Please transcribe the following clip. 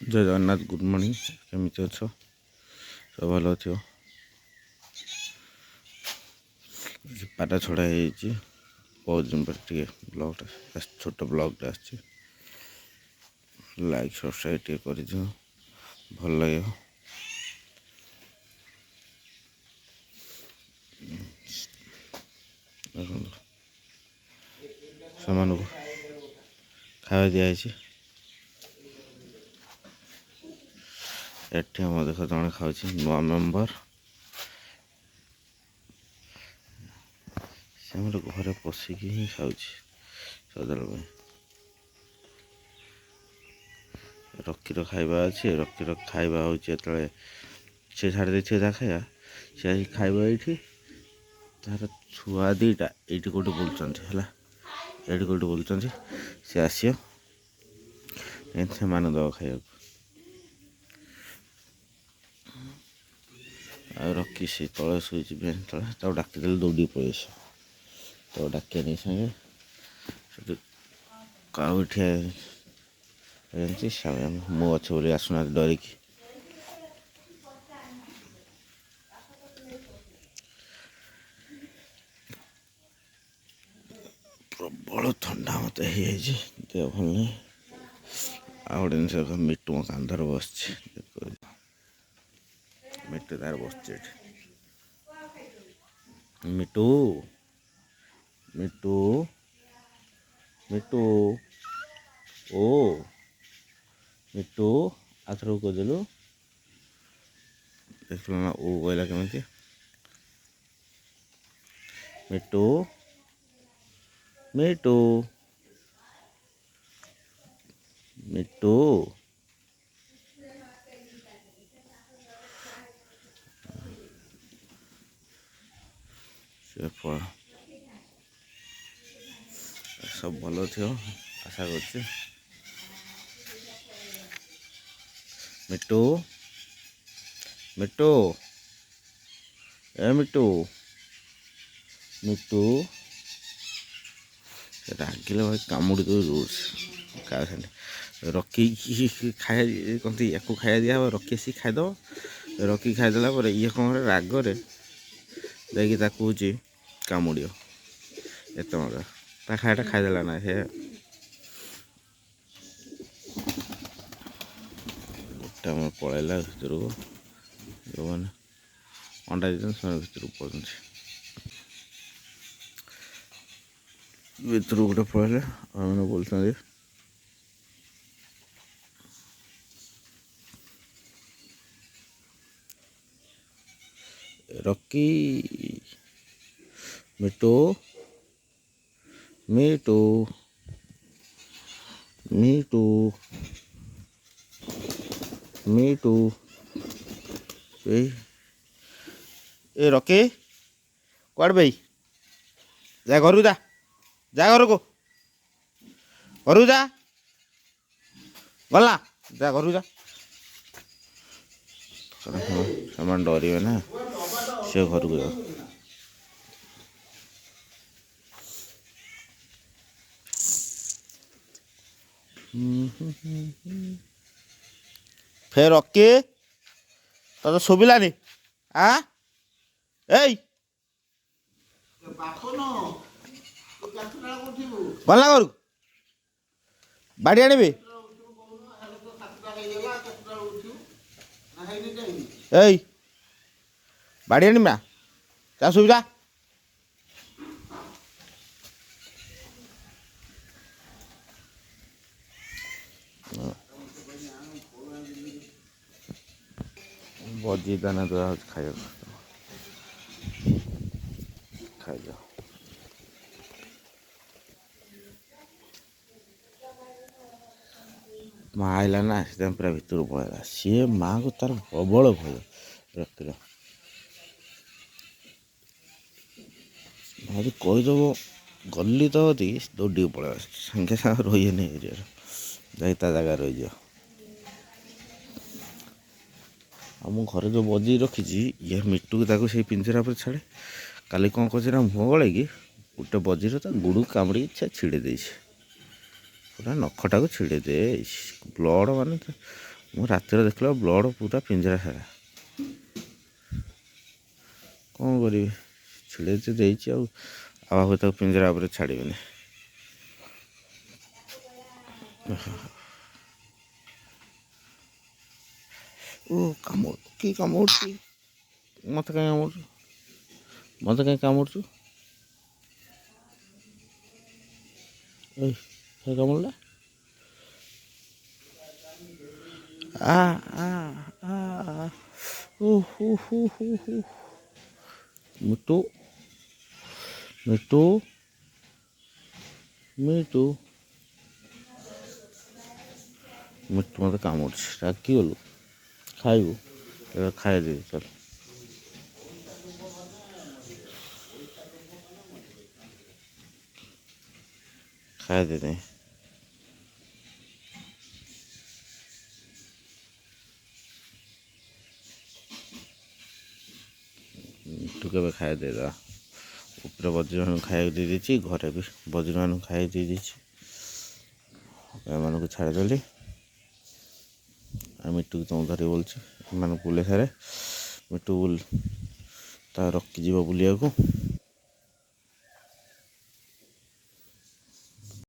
ଜୟ Jagannath, good morning. କେମିତି ଅଛ? ସବୁ ଭଲ ଥିବ। ପାଟା ଛଡ଼ା ହେଇଯାଇଛି। ବହୁତ ଦିନ ପରେ ଟିକେ ବ୍ଲଗ୍ଟା ଛୋଟ ବ୍ଲଗ୍ଟା ଆସିଛି। ଲାଇକ୍ ସବସ୍କ୍ରାଇବ୍ ଟିକେ କରିଦିଅ, ଭଲ ଲାଗିବ। ଦେଖନ୍ତୁ ସେମାନଙ୍କୁ ଖାଇବା ଦିଆହେଇଛି। ଏଠି ଆମ ଦେଖ ଜଣେ ଖାଉଛି, ନୂଆ ମେମ୍ବର। ସେମାନେ ଘରେ ପଶିକି ହିଁ ଖାଉଛି ସଦାବେଳେ ପାଇଁ। ରକିର ଖାଇବା ଅଛି। ରକିର ଖାଇବା ହେଉଛି ଯେତେବେଳେ ସେ ଛାଡ଼ି ଦେଇଥିବେ ତା ଖାଇବା, ସେ ଆସି ଖାଇବ ଏଇଠି। ତାର ଛୁଆ ଦୁଇଟା ଏଇଠି କେଉଁଠି ବୁଲୁଛନ୍ତି ହେଲା, ଏଇଠି କେଉଁଠି ବୁଲୁଛନ୍ତି। ସେ ଆସିବ, ଏମିତି ସେମାନଙ୍କୁ ଦେବ ଖାଇବାକୁ। ଆଉ ରକି ସେ ତଳେ ଶୋଇଛି ବେଞ୍ଚ ତଳେ। ତାକୁ ଡାକିଦେଲେ ଦୌଡ଼ିକି ପଳେଇ ଆସିବ। ତାକୁ ଡାକିବା ନେଇ ସାଙ୍ଗେ ସେଠି କାଉ ଠିଆ ଏମିତି ମୁଁ ଅଛି ବୋଲି ଆସୁନାହାନ୍ତି ଡରିକି। ପ୍ରବଳ ଥଣ୍ଡା ମୋତେ ହେଇଯାଇଛି, ଦେହ ଭଲ ନାହିଁ। ଆଉ ଗୋଟେ ଜିନିଷ ମିଟୁ ମୋ କାନ୍ଧରେ ବସିଛି। ମିଟୁ ତାର ବସିଛି ଏଠି। ମିଟୁ ମିଟୁ ମିଟୁ ଓ ମିଟୁ ଆଉଥରକୁ କହିଦେଲୁ। ଦେଖିଲୁ ନା ଓ କହିଲା କେମିତି? ମିଟୁ ମିଟୁ ମିଟୁ ସେ ସବୁ ଭଲ ଥିବ ଆଶା କରୁଛି। ମିଟୁ ମିଟୁ ଏ ମିଟୁ ମିଟୁ ରାଗିଲେ ଭାଇ କାମୁଡ଼ି ଦେଉ ରହୁଛି। କାହା ସାଙ୍ଗେ ରକିକି ଖାଇବା କହନ୍ତି, ୟାକୁ ଖାଇବା ଦିଆହେବ, ରକି ଆସିକି ଖାଇଦେବ। ରକି ଖାଇଦେଲା ପରେ ଇଏ କ'ଣ କରେ, ରାଗରେ ଯାଇକି ତାକୁ ହେଉଛି କାମୁଡ଼ିବ। ଏତେ ମଜା ତା ଖାଇବାଟା ଖାଇଦେଲା ନା ସେ। ଗୋଟେ ଆମର ପଳେଇଲା ଭିତରକୁ, ଯେଉଁମାନେ ଅଣ୍ଡା ଦେଇଛନ୍ତି ସେମାନେ ଭିତରକୁ ପଳଉଛନ୍ତି। ଭିତରକୁ ଗୋଟେ ପଳେଇଲେ ଆମେ ବୋଲୁଛନ୍ତି। ରକି ମିଟୁ ମିଟୁ ମିଟୁ ମିଟୁ ଏ ରକି କୁଆଡ଼େ ଭାଇ? ଯା ଘରକୁ ଯା, ଯା ଘରକୁ ଯା, ଗଲା ଯା ଘରକୁ ଯା। ସେମାନେ ଡରିବେ ନା, ସେ ଘରକୁ ଯାଉ। ଫେର ରକି ତତେ ଶୁଭିଲାନି? ଏଇ ଗଲା ଘରକୁ, ବାଡ଼ି ଆଣିବି। ଏଇ ବାଡ଼ି ଆଣିବି ନା, ଯା ସୁବିଧା। ବଜି ଦାନା ଦେବା ହେଉଛି ଖାଇବାକୁ, ଖାଇଯାଅ। ମା ଆଇଲା ନା, ସେଥିପାଇଁ ପୁରା ଭିତରକୁ ପଳେଇଲା। ସିଏ ମାଆକୁ ତାର ପ୍ରବଳ ଭୟ ରକିର। ଯଦି କହିଦେବ ଗଲି ତ ଟିକେ ଦୌଡ଼ିକି ପଳେଇବା, ସାଙ୍ଗେ ସାଙ୍ଗେ ରହିବେନି ଏରିଆରେ, ଯାଇ ତା ଜାଗାରେ ରହିଯିବ। ଆଉ ମୁଁ ଘରେ ଯେଉଁ ବଜି ରଖିଛି, ଇଏ ମିଟୁକୁ ତାକୁ ସେଇ ପିଞ୍ଜରା ଉପରେ ଛାଡ଼େ। କାଲି କ'ଣ କରୁଛି ନା, ମୁହଁ ଗଳେଇକି ଗୋଟେ ବଜିର ତା ଗୋଡ଼କୁ କାମୁଡ଼ିକି ସେ ଛିଡ଼େଇ ଦେଇଛି। ପୁରା ନଖଟାକୁ ଛିଡ଼େଇ ଦେଇଛି। ବ୍ଲଡ଼ ମାନେ ମୁଁ ରାତିରେ ଦେଖିଲା ବ୍ଲଡ଼ ପୁରା ପିଞ୍ଜରା ସାରା। କ'ଣ କରିବି, ଛିଡ଼େଇ ତ ଦେଇଛି ଆଉ ଆଉ ତାକୁ ପିଞ୍ଜରା ଉପରେ ଛାଡ଼ିବିନି। ଓ କି କାମୁଡ଼ୁଛି ମୋତେ କାହିଁ କାମୁଡ଼ୁଛୁ, ମୋତେ କାହିଁ କାମୁଡ଼ୁଛୁ? ଏ କାମୁଡ଼ିଲା। ଆ ଆ ଆ ମିଟୁ ମିଟୁ ମିଟୁ ମିଟୁ ମୋତେ କାମୁଡ଼ୁଛି। ରାଗିଗଲୁ, ଖାଇବୁ ଏବେ ଖାଇଦେବି ଚାଲ। ଖାଇଦେବି ମିଟୁ କେବେ ଖାଇଦେବା। ଉପରେ ବଜ୍ରମାନଙ୍କୁ ଖାଇବାକୁ ଦେଇଦେଇଛି, ଘରେ ବି ବଜ୍ରମାନଙ୍କୁ ଖାଇବାକୁ ଦେଇଦେଇଛି। ଏମାନଙ୍କୁ ଛାଡ଼ିଦେଲି ଆଉ ମିଟୁକୁ ତୁମ ଧରି ବୋଲୁଛି ଏମାନଙ୍କୁ ବୁଲେ ସାରେ। ମିଟୁ ତା ରଖିଯିବ ବୁଲିବାକୁ।